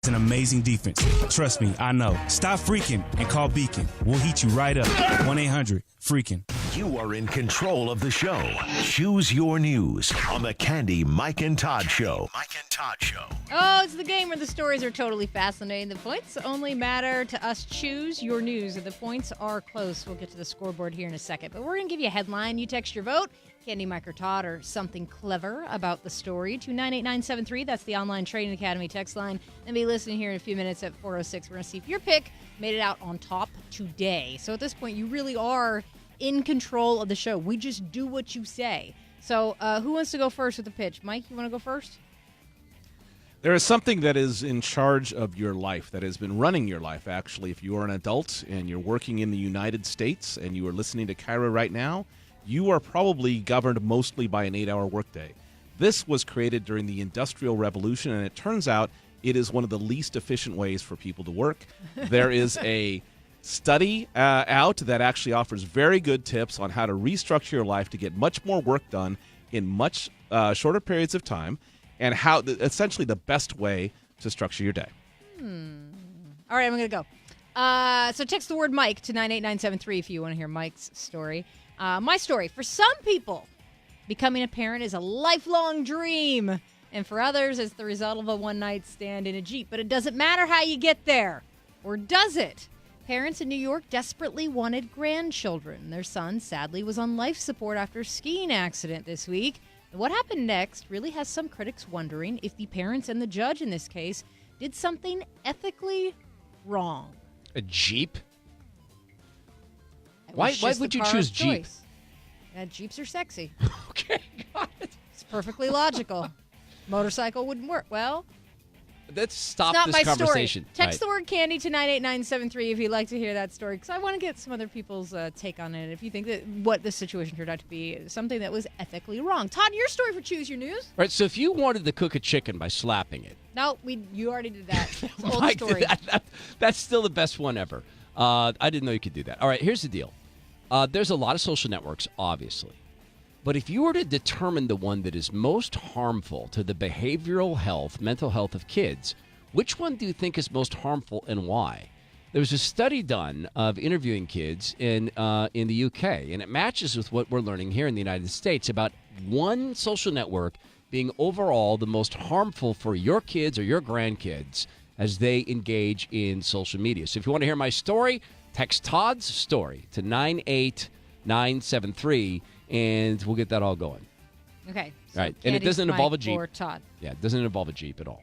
An amazing defense. Trust me, I know. Stop freaking and call Beacon. We'll heat you right up. 1-800-FREAKIN'. You are in control of the show. Choose your news on the Candy, Mike, and Todd Show. Mike and Todd Show. Oh, it's the game where the stories are totally fascinating. The points only matter to us. Choose your news. If the points are close, we'll get to the scoreboard here in a second. But we're going to give you a headline. You text your vote. Candy, Mike, or Todd, or something clever about the story to 98973. That's the online Trading Academy text line. And be listening here in a few minutes at 4:06. We're going to see if your pick made it out on top today. So at this point, you really are in control of the show. We just do what you say. So who wants to go first with the pitch? Mike, you want to go first? There is something that is in charge of your life, that has been running your life, actually. If you are an adult and you're working in the United States and you are listening to KIRO right now, you are probably governed mostly by an 8-hour workday. This was created during the Industrial Revolution, and it turns out it is one of the least efficient ways for people to work. There is a study out that actually offers very good tips on how to restructure your life to get much more work done in much shorter periods of time, and how essentially the best way to structure your day. All right, I'm going to go. So text the word Mike to 98973 if you want to hear Mike's story. My story. For some people, becoming a parent is a lifelong dream. And for others, it's the result of a one-night stand in a Jeep. But it doesn't matter how you get there. Or does it? Parents in New York desperately wanted grandchildren. Their son, sadly, was on life support after a skiing accident this week. And what happened next really has some critics wondering if the parents and the judge in this case did something ethically wrong. A Jeep? It Why was just would the you car choose of Jeep? choice. Jeeps are sexy. Okay, got it. It's perfectly logical. Motorcycle wouldn't work. Well, Let's stop it's not this my conversation. story. Text the word candy to 98973 if you'd like to hear that story, because I want to get some other people's take on it. If you think that what this situation turned out to be something that was ethically wrong. Todd, your story for Choose Your News? All right, so if you wanted to cook a chicken by slapping it. No, you already did that. It's an old Mike, story. That's still the best one ever. I didn't know you could do that. All right, here's the deal. There's a lot of social networks, obviously. But if you were to determine the one that is most harmful to the behavioral health, mental health of kids, which one do you think is most harmful and why? There was a study done of interviewing kids in the UK, and it matches with what we're learning here in the United States about one social network being overall the most harmful for your kids or your grandkids as they engage in social media. So if you want to hear my story, text Todd's story to 98973, and we'll get that all going. Okay. All right, and it doesn't Mike involve a Jeep. Or Todd. Yeah, it doesn't involve a Jeep at all.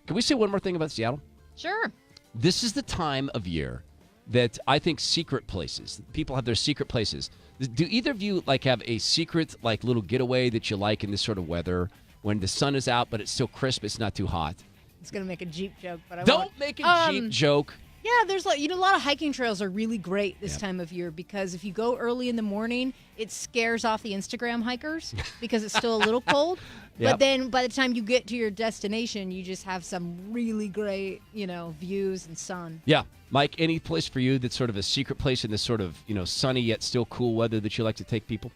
Can we say one more thing about Seattle? Sure. This is the time of year that I think secret places, people have their secret places. Do either of you have a secret little getaway that you like in this sort of weather when the sun is out but it's still crisp, it's not too hot? It's going to make a Jeep joke, but I Don't won't. make a Jeep joke. Yeah, there's a lot of hiking trails are really great this time of year because if you go early in the morning, it scares off the Instagram hikers because it's still a little cold. Yep. But then by the time you get to your destination, you just have some really great, views and sun. Yeah. Mike, any place for you that's sort of a secret place in this sort of, sunny yet still cool weather that you like to take people?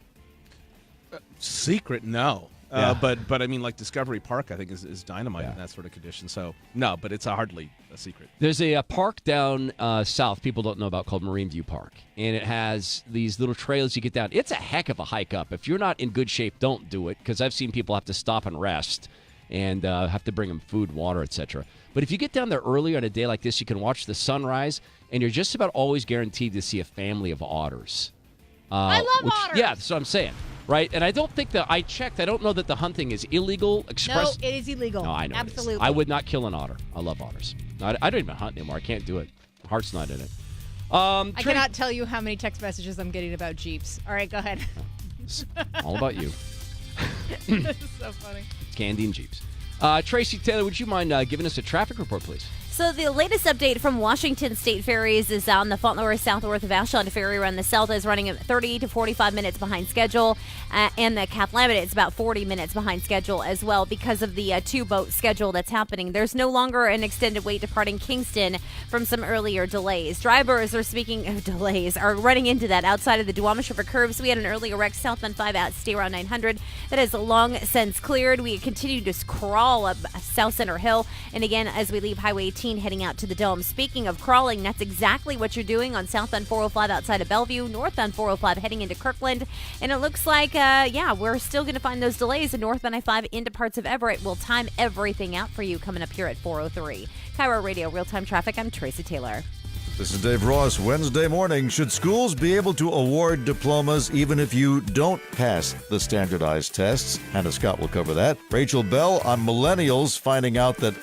Secret, no. Yeah. But I mean, Discovery Park, I think, is dynamite in that sort of condition. So, no, but it's hardly a secret. There's a park down south people don't know about called Marine View Park, and it has these little trails you get down. It's a heck of a hike up. If you're not in good shape, don't do it, because I've seen people have to stop and rest and have to bring them food, water, etc. But if you get down there early on a day like this, you can watch the sunrise, and you're just about always guaranteed to see a family of otters. I love otters. Yeah, that's what I'm saying. Right, and I don't think I checked. I don't know that the hunting is illegal. No, it is illegal. No, I know. Absolutely. I would not kill an otter. I love otters. I don't even hunt anymore. I can't do it. Heart's not in it. I cannot tell you how many text messages I'm getting about Jeeps. All right, go ahead. It's all about you. This is so funny. Candy and Jeeps. Tracy Taylor, would you mind giving us a traffic report, please? So the latest update from Washington State Ferries is on the Fauntleroy Southworth Vashon ferry run. The South is running at 30 to 45 minutes behind schedule, and the Cathlamet is about 40 minutes behind schedule as well because of the two-boat schedule that's happening. There's no longer an extended wait departing Kingston from some earlier delays. Drivers are speaking of delays, are running into that outside of the Duwamish River curves. We had an earlier wreck southbound 5 at Stay Around 900 that has long since cleared. We continue to crawl up South Center Hill, and again as we leave Highway 18 heading out to the Dome. Speaking of crawling, that's exactly what you're doing on southbound 405 outside of Bellevue, northbound 405 heading into Kirkland, and it looks like we're still going to find those delays in northbound I-5 into parts of Everett. We'll time everything out for you coming up here at 4:03. KIRO Radio Real-Time Traffic. I'm Tracy Taylor. This is Dave Ross. Wednesday morning, should schools be able to award diplomas even if you don't pass the standardized tests? Hannah Scott will cover that. Rachel Bell on millennials finding out that,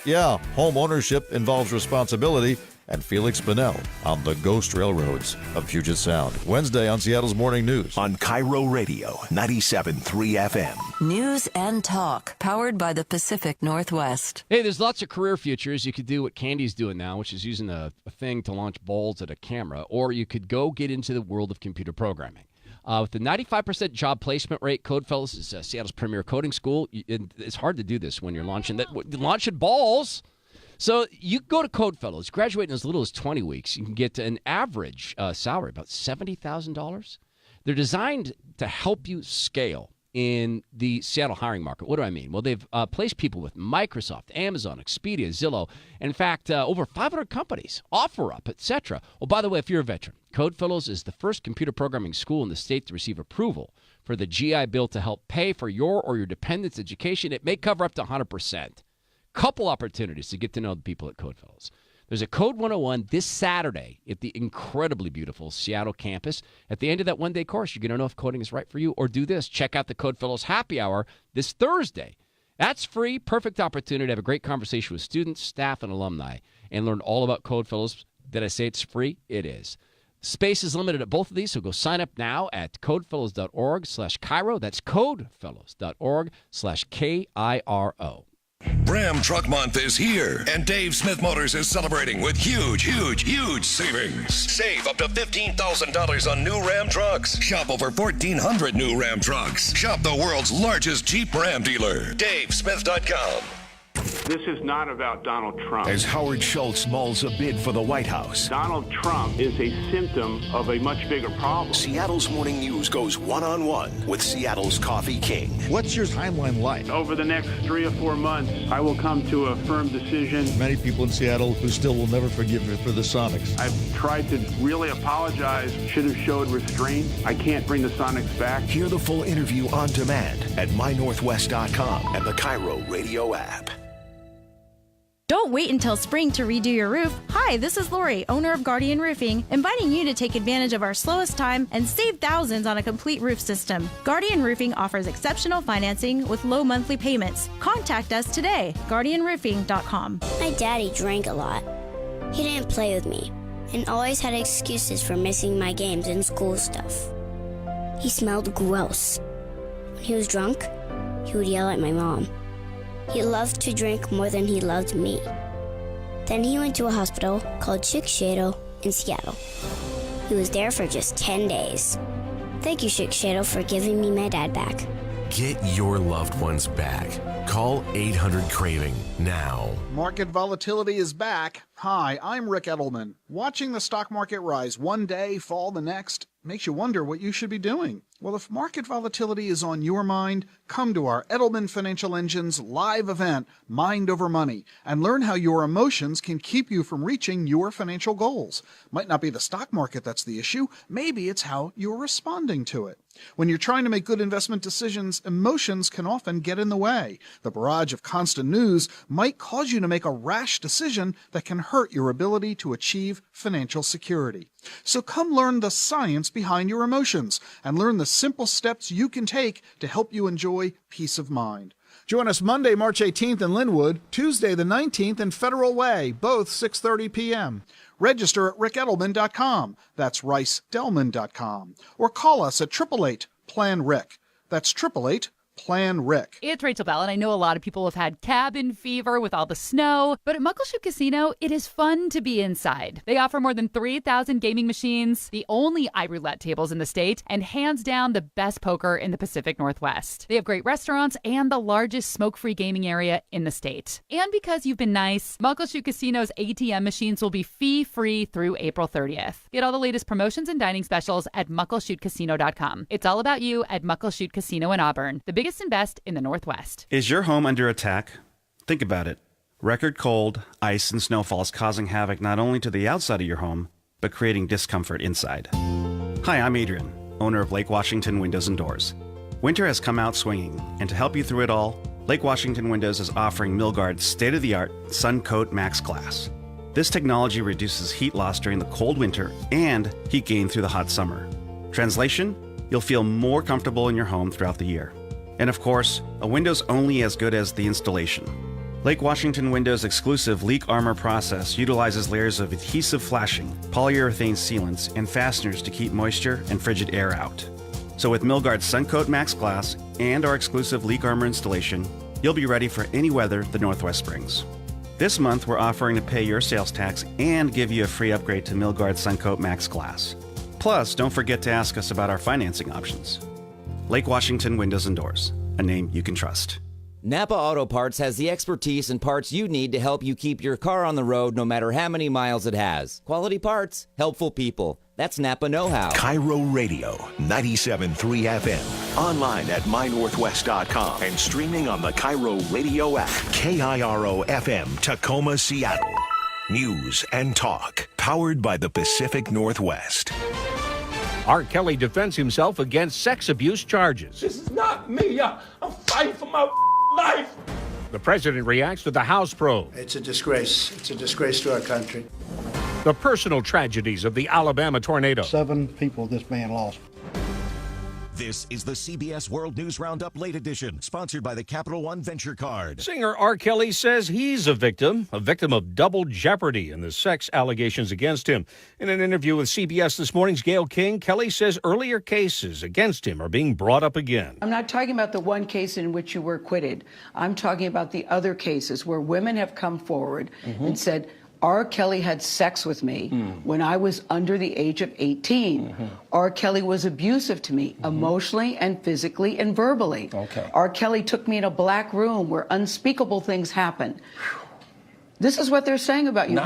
home ownership involves responsibility. And Felix Bunnell on the ghost railroads of Puget Sound. Wednesday on Seattle's Morning News. On KIRO Radio, 97.3 FM. News and talk, powered by the Pacific Northwest. Hey, there's lots of career futures. You could do what Candy's doing now, which is using a thing to launch balls at a camera, or you could go get into the world of computer programming. With the 95% job placement rate, Codefellows is Seattle's premier coding school. It's hard to do this when you're launching balls. So you go to Codefellows, graduate in as little as 20 weeks. You can get an average salary, about $70,000. They're designed to help you scale in the Seattle hiring market. What do I mean? Well, they've placed people with Microsoft, Amazon, Expedia, Zillow. In fact, over 500 companies, OfferUp, etc. Well, by the way, if you're a veteran, Codefellows is the first computer programming school in the state to receive approval for the GI Bill to help pay for your or your dependents' education. It may cover up to 100%. Couple opportunities to get to know the people at Codefellows. There's a Code 101 this Saturday at the incredibly beautiful Seattle campus. At the end of that one-day course, you're going to know if coding is right for you. Or do this. Check out the Codefellows Happy Hour this Thursday. That's free. Perfect opportunity to have a great conversation with students, staff, and alumni and learn all about Codefellows. Did I say it's free? It is. Space is limited at both of these, so go sign up now at codefellows.org/KIRO. That's codefellows.org/KIRO. Ram Truck Month is here, and Dave Smith Motors is celebrating with huge savings. Save up to $15,000 on new Ram trucks. Shop over 1,400 new Ram trucks. Shop the world's largest Jeep Ram dealer, DaveSmith.com. This is not about Donald Trump. As Howard Schultz mulls a bid for the White House, Donald Trump is a symptom of a much bigger problem. Seattle's Morning News goes one-on-one with Seattle's Coffee King. What's your timeline like? Over the next 3 or 4 months, I will come to a firm decision. Many people in Seattle who still will never forgive me for the Sonics. I've tried to really apologize, should have showed restraint. I can't bring the Sonics back. Hear the full interview on demand at mynorthwest.com and the KIRO Radio app. Don't wait until spring to redo your roof. Hi, this is Lori, owner of Guardian Roofing, inviting you to take advantage of our slowest time and save thousands on a complete roof system. Guardian Roofing offers exceptional financing with low monthly payments. Contact us today, guardianroofing.com. My daddy drank a lot. He didn't play with me and always had excuses for missing my games and school stuff. He smelled gross. When he was drunk, he would yell at my mom. He loved to drink more than he loved me. Then he went to a hospital called Chick-Shadow in Seattle. He was there for just 10 days. Thank you, Chick-Shadow, for giving me my dad back. Get your loved ones back. Call 800-CRAVING now. Market volatility is back. Hi, I'm Rick Edelman. Watching the stock market rise one day, fall the next, makes you wonder what you should be doing. Well, if market volatility is on your mind, come to our Edelman Financial Engine's live event, Mind Over Money, and learn how your emotions can keep you from reaching your financial goals. Might not be the stock market that's the issue. Maybe it's how you're responding to it. When you're trying to make good investment decisions, emotions can often get in the way. The barrage of constant news might cause you to make a rash decision that can hurt your ability to achieve financial security. So come learn the science behind your emotions and learn the simple steps you can take to help you enjoy peace of mind. Join us Monday, March 18th in Linwood, Tuesday the 19th in Federal Way, both 6:30 p.m. Register at rickedelman.com. That's ricedelman.com. Or call us at 888-PLAN-RIC. That's 888 Plan Rick. It's Rachel Bell, and I know a lot of people have had cabin fever with all the snow, but at Muckleshoot Casino, it is fun to be inside. They offer more than 3,000 gaming machines, the only iRoulette tables in the state, and hands down the best poker in the Pacific Northwest. They have great restaurants and the largest smoke-free gaming area in the state. And because you've been nice, Muckleshoot Casino's ATM machines will be fee-free through April 30th. Get all the latest promotions and dining specials at muckleshootcasino.com. It's all about you at Muckleshoot Casino in Auburn, the biggest and best in the Northwest. Is your home under attack? Think about it. Record cold, ice, and snowfall is causing havoc not only to the outside of your home, but creating discomfort inside. Hi, I'm Adrian, owner of Lake Washington Windows and Doors. Winter has come out swinging, and to help you through it all, Lake Washington Windows is offering Milgard's state-of-the-art Sun Coat Max Glass. This technology reduces heat loss during the cold winter and heat gain through the hot summer. Translation? You'll feel more comfortable in your home throughout the year. And of course, a window's only as good as the installation. Lake Washington Windows' exclusive Leak Armor process utilizes layers of adhesive flashing, polyurethane sealants, and fasteners to keep moisture and frigid air out. So with Milgard's Suncoat Max Glass and our exclusive Leak Armor installation, you'll be ready for any weather the Northwest brings. This month, we're offering to pay your sales tax and give you a free upgrade to Milgard's Suncoat Max Glass. Plus, don't forget to ask us about our financing options. Lake Washington Windows and Doors, a name you can trust. Napa Auto Parts has the expertise and parts you need to help you keep your car on the road no matter how many miles it has. Quality parts, helpful people. That's Napa know-how. KIRO Radio, 97.3 FM. Online at mynorthwest.com and streaming on the KIRO Radio app. KIRO FM, Tacoma, Seattle. News and talk. Powered by the Pacific Northwest. R. Kelly defends himself against sex abuse charges. This is not me. I'm fighting for my life. The president reacts to the House probe. It's a disgrace. It's a disgrace to our country. The personal tragedies of the Alabama tornado. 7 people this man lost. This is the CBS World News Roundup Late Edition, sponsored by the Capital One Venture Card. Singer R. Kelly says he's a victim of double jeopardy in the sex allegations against him. In an interview with CBS This Morning's Gayle King, Kelly says earlier cases against him are being brought up again. I'm not talking about the one case in which you were acquitted. I'm talking about the other cases where women have come forward and said, R. Kelly had sex with me when I was under the age of 18. R. Kelly was abusive to me emotionally and physically and verbally. R. Kelly took me in a black room where unspeakable things happened. This is what they're saying about you.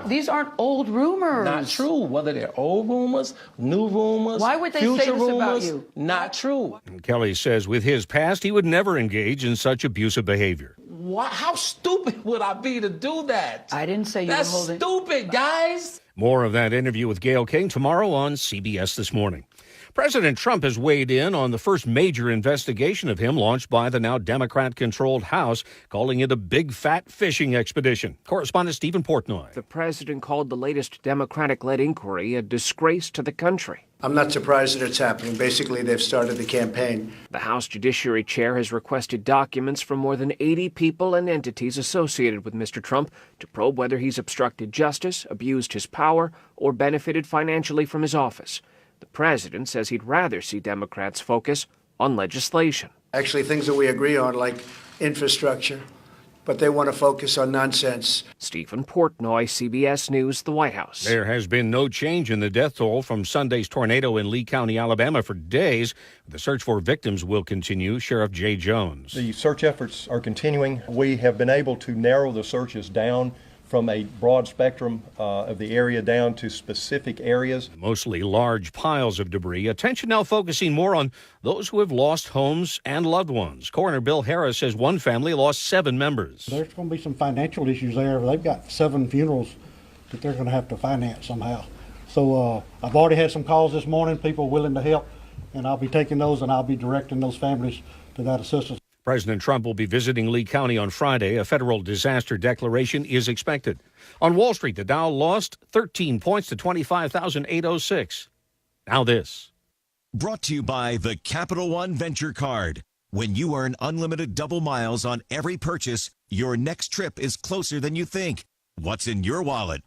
These aren't old rumors. Not true. Whether they're old rumors, new rumors, why would they future say this rumors, about you? Not true. And Kelly says with his past, he would never engage in such abusive behavior. How stupid would I be to do that? I didn't say you That's were holding. stupid, guys. More of that interview with Gayle King tomorrow on CBS This Morning. President Trump has weighed in on the first major investigation of him launched by the now Democrat-controlled House, calling it a big fat fishing expedition. Correspondent Stephen Portnoy. The president called the latest Democratic-led inquiry a disgrace to the country. I'm not surprised that it's happening. Basically, they've started the campaign. The House Judiciary Chair has requested documents from more than 80 people and entities associated with Mr. Trump to probe whether he's obstructed justice, abused his power, or benefited financially from his office. The president says he'd rather see Democrats focus on legislation. Actually, things that we agree on, like infrastructure, but they want to focus on nonsense. Stephen Portnoy, CBS News, the White House. There has been no change in the death toll from Sunday's tornado in Lee County, Alabama for days. The search for victims will continue. Sheriff Jay Jones. The search efforts are continuing. We have been able to narrow the searches down from a broad spectrum of the area down to specific areas. Mostly large piles of debris. Attention now focusing more on those who have lost homes and loved ones. Coroner Bill Harris says one family lost 7 members. There's going to be some financial issues there. They've got 7 funerals that they're going to have to finance somehow. So I've already had some calls this morning, people willing to help, and I'll be taking those and I'll be directing those families to that assistance. President Trump will be visiting Lee County on Friday. A federal disaster declaration is expected. On Wall Street, the Dow lost 13 points to 25,806. Now this. Brought to you by the Capital One Venture Card. When you earn unlimited double miles on every purchase, your next trip is closer than you think. What's in your wallet?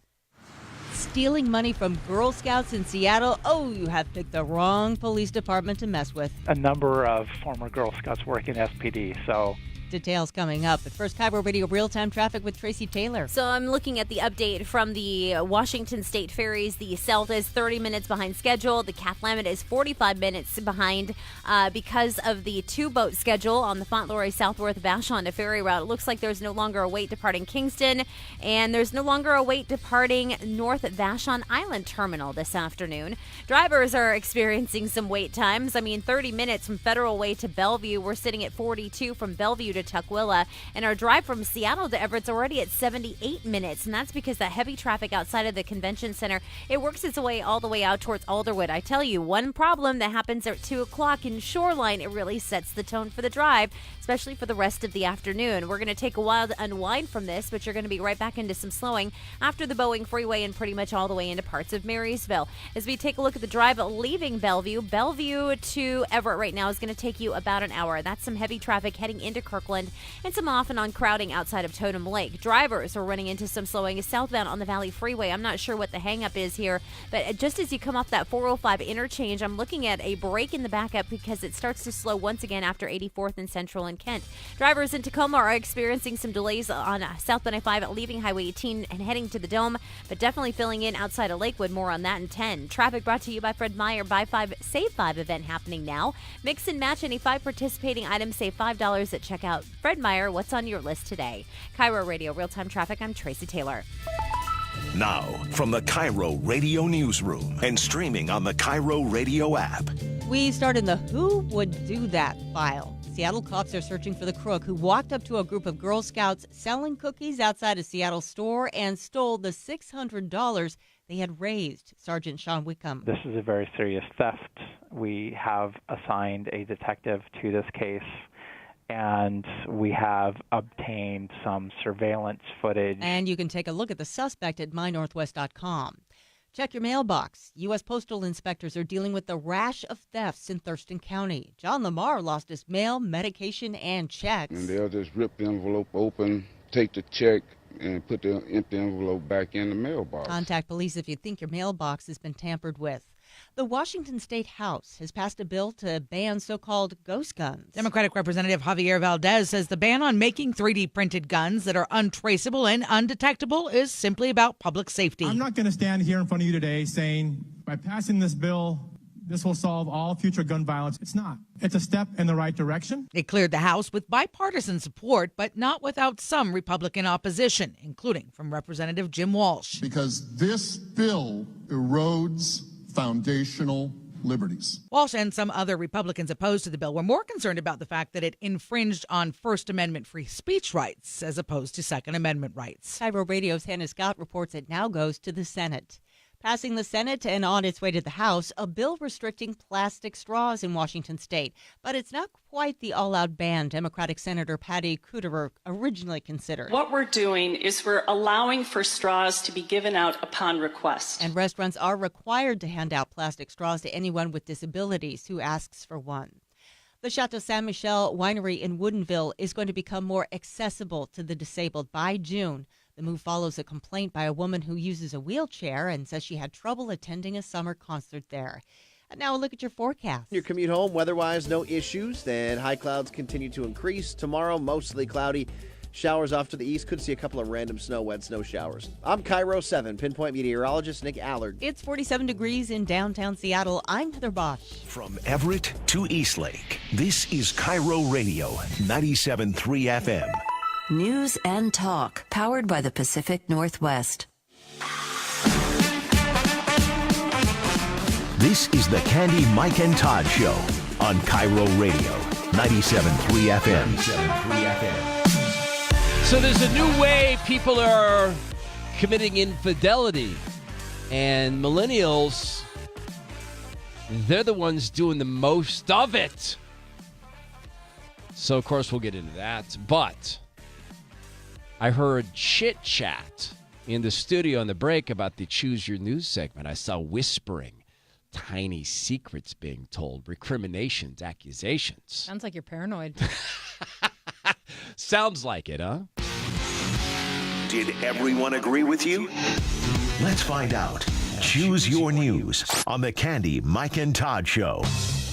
stealing money from Girl Scouts in Seattle? Oh, you have picked the wrong police department to mess with. A number of former Girl Scouts work in SPD, so... Details coming up. But first, KIRO Radio real-time traffic with Tracy Taylor. So I'm looking at the update from the Washington State Ferries. The South is 30 minutes behind schedule. The Cathlamet is 45 minutes behind because of the two-boat schedule on the Fauntleroy Southworth Vashon to ferry route. It looks like there's no longer a wait departing Kingston, and there's no longer a wait departing North Vashon Island Terminal this afternoon. Drivers are experiencing some wait times. 30 minutes from Federal Way to Bellevue. We're sitting at 42 from Bellevue to Tukwila, and our drive from Seattle to Everett's already at 78 minutes, and that's because that heavy traffic outside of the convention center, it works its way all the way out towards Alderwood. I tell you, one problem that happens at 2 o'clock in Shoreline, it really sets the tone for the drive, especially for the rest of the afternoon. We're going to take a while to unwind from this, but you're going to be right back into some slowing after the Boeing Freeway and pretty much all the way into parts of Marysville. As we take a look at the drive leaving Bellevue to Everett right now is going to take you about an hour. That's some heavy traffic heading into Kirkland and some off and on crowding outside of Totem Lake. Drivers are running into some slowing southbound on the Valley Freeway. I'm not sure what the hang-up is here, but just as you come off that 405 interchange, I'm looking at a break in the backup because it starts to slow once again after 84th and Central and Kent. Drivers in Tacoma are experiencing some delays on southbound I-5 leaving Highway 18 and heading to the Dome, but definitely filling in outside of Lakewood. More on that in 10. Traffic brought to you by Fred Meyer. Buy 5, Save 5 event happening now. Mix and match any 5 participating items. Save $5 at checkout. Fred Meyer, what's on your list today? KIRO Radio Real-Time Traffic, I'm Tracy Taylor. Now, from the KIRO Radio Newsroom and streaming on the KIRO Radio app. We start in the Who Would Do That file. Seattle cops are searching for the crook who walked up to a group of Girl Scouts selling cookies outside a Seattle store and stole the $600 they had raised. Sergeant Sean Wickham. This is a very serious theft. We have assigned a detective to this case, and we have obtained some surveillance footage. And you can take a look at the suspect at mynorthwest.com. Check your mailbox. U.S. Postal inspectors are dealing with the rash of thefts in Thurston County. John Lamar lost his mail, medication, and checks. And they'll just rip the envelope open, take the check, and put the empty envelope back in the mailbox. Contact police if you think your mailbox has been tampered with. The Washington State House has passed a bill to ban so-called ghost guns. Democratic Representative Javier Valdez says the ban on making 3D printed guns that are untraceable and undetectable is simply about public safety. I'm not going to stand here in front of you today saying by passing this bill, this will solve all future gun violence. It's not. It's a step in the right direction. It cleared the House with bipartisan support, but not without some Republican opposition, including from Representative Jim Walsh. Because this bill erodes foundational liberties. Walsh and some other Republicans opposed to the bill were more concerned about the fact that it infringed on First Amendment free speech rights as opposed to Second Amendment rights. KIRO Radio's Hannah Scott reports it now goes to the Senate. Passing the Senate and on its way to the House, a bill restricting plastic straws in Washington state. But it's not quite the all-out ban Democratic Senator Patty Kuderer originally considered. What we're doing is we're allowing for straws to be given out upon request. And restaurants are required to hand out plastic straws to anyone with disabilities who asks for one. The Chateau Saint Michel winery in Woodinville is going to become more accessible to the disabled by June. The move follows a complaint by a woman who uses a wheelchair and says she had trouble attending a summer concert there. And now a look at your forecast. Your commute home, weather-wise, no issues. Then high clouds continue to increase. Tomorrow, mostly cloudy. Showers off to the east. Could see a couple of random wet snow showers. I'm KIRO 7, Pinpoint meteorologist Nick Allard. It's 47 degrees in downtown Seattle. I'm Heather Bosch. From Everett to Eastlake, this is KIRO Radio, 97.3 FM. News and talk, powered by the Pacific Northwest. This is the Candy, Mike, and Todd Show on KIRO Radio, 97.3 FM. So there's a new way people are committing infidelity, and millennials, they're the ones doing the most of it. So, of course, we'll get into that, but I heard chit-chat in the studio on the break about the Choose Your News segment. I saw whispering, tiny secrets being told, recriminations, accusations. Sounds like you're paranoid. Sounds like it, huh? Did everyone agree with you? Let's find out. Choose your news on the Candy, Mike, and Todd Show.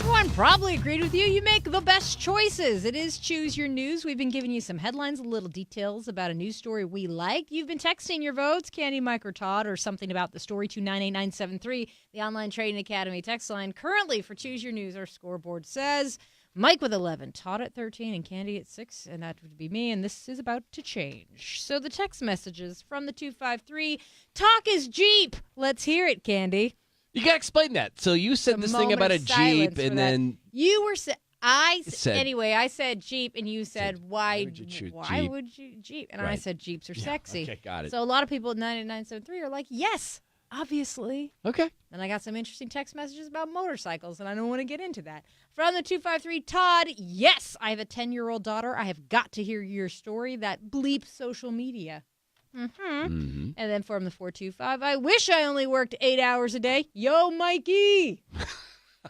Everyone probably agreed with you. You make the best choices. It is Choose Your News. We've been giving you some headlines, little details about a news story we like. You've been texting your votes, Candy, Mike, or Todd, or something about the story to 98973, the Online Trading Academy text line. Currently, for Choose Your News, our scoreboard says Mike with 11, Todd at 13, and Candy at 6, and that would be me, and this is about to change. So the text messages from the 253, talk is Jeep. Let's hear it, Candy. You got to explain that. So you said this thing about a Jeep, and then you were I said Jeep, and you said why would you choose why Jeep? would you Jeep? And Right. I said Jeeps are sexy. Okay, got it. So a lot of people at 98973 are like, yes, obviously. Okay. And I got some interesting text messages about motorcycles, and I don't want to get into that. From the 253, Todd, yes, I have a 10-year-old daughter. I have got to hear your story. That bleep social media. And then from the 425, I wish I only worked 8 hours a day. Yo, Mikey.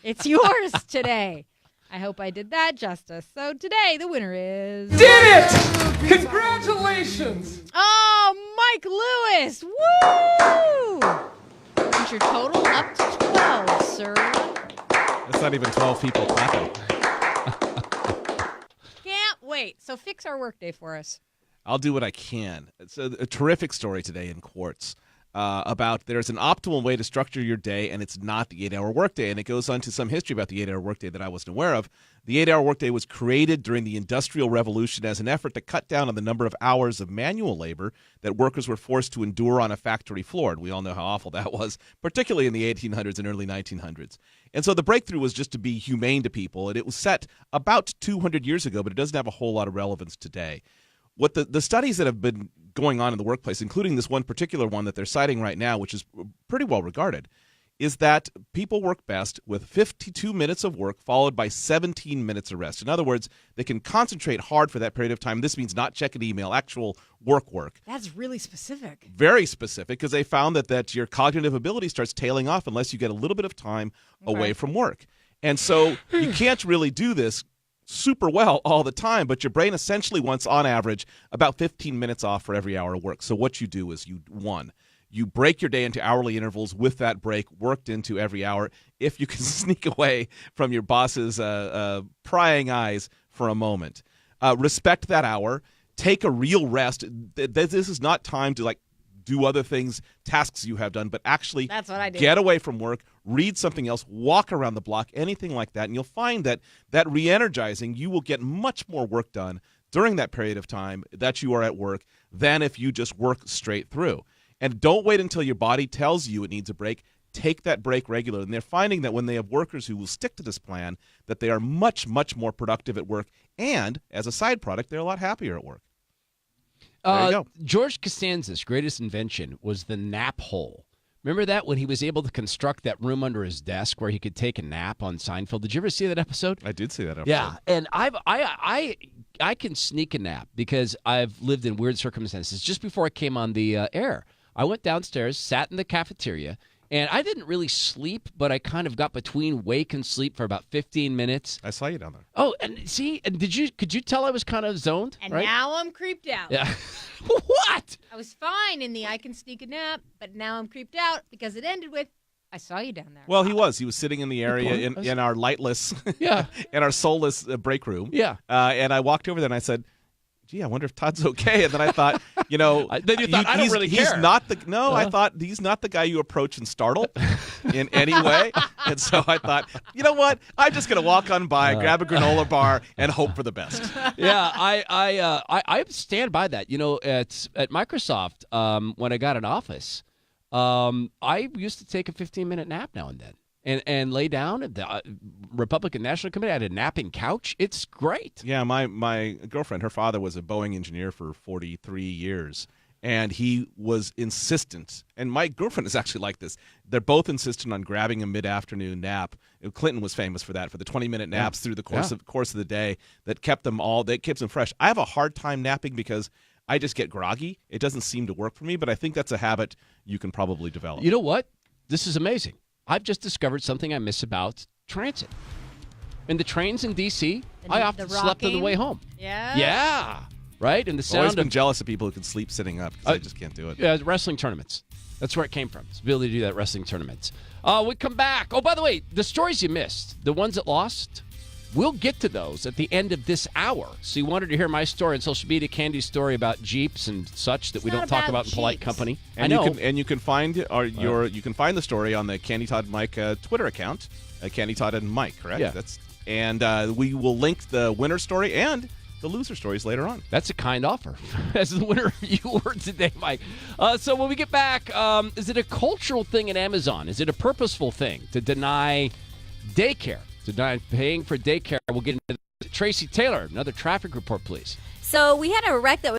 It's yours today. I hope I did that justice. So today, the winner is... Did it! Congratulations! Oh, Mike Lewis. Woo! Brings your total up to 12, sir. That's not even 12 people clapping. Can't wait. So fix our workday for us. I'll do what I can. It's a terrific story today in Quartz about there's an optimal way to structure your day, and it's not the 8-hour workday. And it goes on to some history about the 8-hour workday that I wasn't aware of. The 8-hour workday was created during the Industrial Revolution as an effort to cut down on the number of hours of manual labor that workers were forced to endure on a factory floor. And we all know how awful that was, particularly in the 1800s and early 1900s. And so the breakthrough was just to be humane to people. And it was set about 200 years ago, but it doesn't have a whole lot of relevance today. What the studies that have been going on in the workplace, including this one particular one that they're citing right now, which is pretty well regarded, is that people work best with 52 minutes of work followed by 17 minutes of rest. In other words, they can concentrate hard for that period of time. This means not checking email, actual work. That's really specific. Very specific, because they found that your cognitive ability starts tailing off unless you get a little bit of time away from work. And so you can't really do this super well all the time, but your brain essentially wants, on average, about 15 minutes off for every hour of work. So what you do is you break your day into hourly intervals with that break worked into every hour. If you can sneak away from your boss's prying eyes for a moment. Respect that hour. Take a real rest. This is not time to do other things, tasks you have done, but actually That's what I do. Get away from work, read something else, walk around the block, anything like that, and you'll find that re-energizing, you will get much more work done during that period of time that you are at work than if you just work straight through. And don't wait until your body tells you it needs a break. Take that break regularly. And they're finding that when they have workers who will stick to this plan, that they are much, much more productive at work, and as a side product, they're a lot happier at work. There you go. George Costanza's greatest invention was the nap hole. Remember that, when he was able to construct that room under his desk where he could take a nap on Seinfeld? Did you ever see that episode? I did see that episode. Yeah, and I can sneak a nap because I've lived in weird circumstances. Just before I came on the air, I went downstairs, sat in the cafeteria, and I didn't really sleep, but I kind of got between wake and sleep for about 15 minutes. I saw you down there. Oh, and see, and could you tell I was kind of zoned? And right? now I'm creeped out. Yeah. What? I was fine in the I can sneak a nap, but now I'm creeped out because it ended with, I saw you down there. Well, he was sitting in the area in our lightless, in our soulless break room. Yeah. And I walked over there and I said, gee, I wonder if Todd's okay. And then I thought, then you thought, I don't really care. I thought he's not the guy you approach and startle in any way. And so I thought, you know what? I'm just going to walk on by, grab a granola bar, and hope for the best. Yeah, I stand by that. At Microsoft, when I got an office, I used to take a 15-minute nap now and then. And lay down at the Republican National Committee. I had a napping couch. It's great. Yeah, my girlfriend, her father was a Boeing engineer for 43 years, and he was insistent. And my girlfriend is actually like this. They're both insistent on grabbing a mid-afternoon nap. Clinton was famous for that, for the 20-minute naps through the course of the day that kept them fresh. I have a hard time napping because I just get groggy. It doesn't seem to work for me, but I think that's a habit you can probably develop. You know what? This is amazing. I've just discovered something I miss about transit. In the trains in D.C., I often slept on the way home. Yeah? Yeah. right? And the I've sound always been of jealous of people who can sleep sitting up because I just can't do it. Yeah, wrestling tournaments. That's where it came from. It's the ability to do that, wrestling tournaments. We come back. Oh, by the way, the stories you missed, the ones that lost, we'll get to those at the end of this hour. So you wanted to hear my story on social media, Candy's story about Jeeps and such that we don't talk about in polite company. And I know. You can find you can find the story on the Candy Todd Mike Twitter account, Candy Todd and Mike, correct? Yeah. We will link the winner story and the loser stories later on. That's a kind offer. As the winner of you were today, Mike. So when we get back, is it a cultural thing at Amazon? Is it a purposeful thing to deny daycare? To deny paying for daycare? We'll get into Tracy Taylor, another traffic report, please. So we had a wreck that was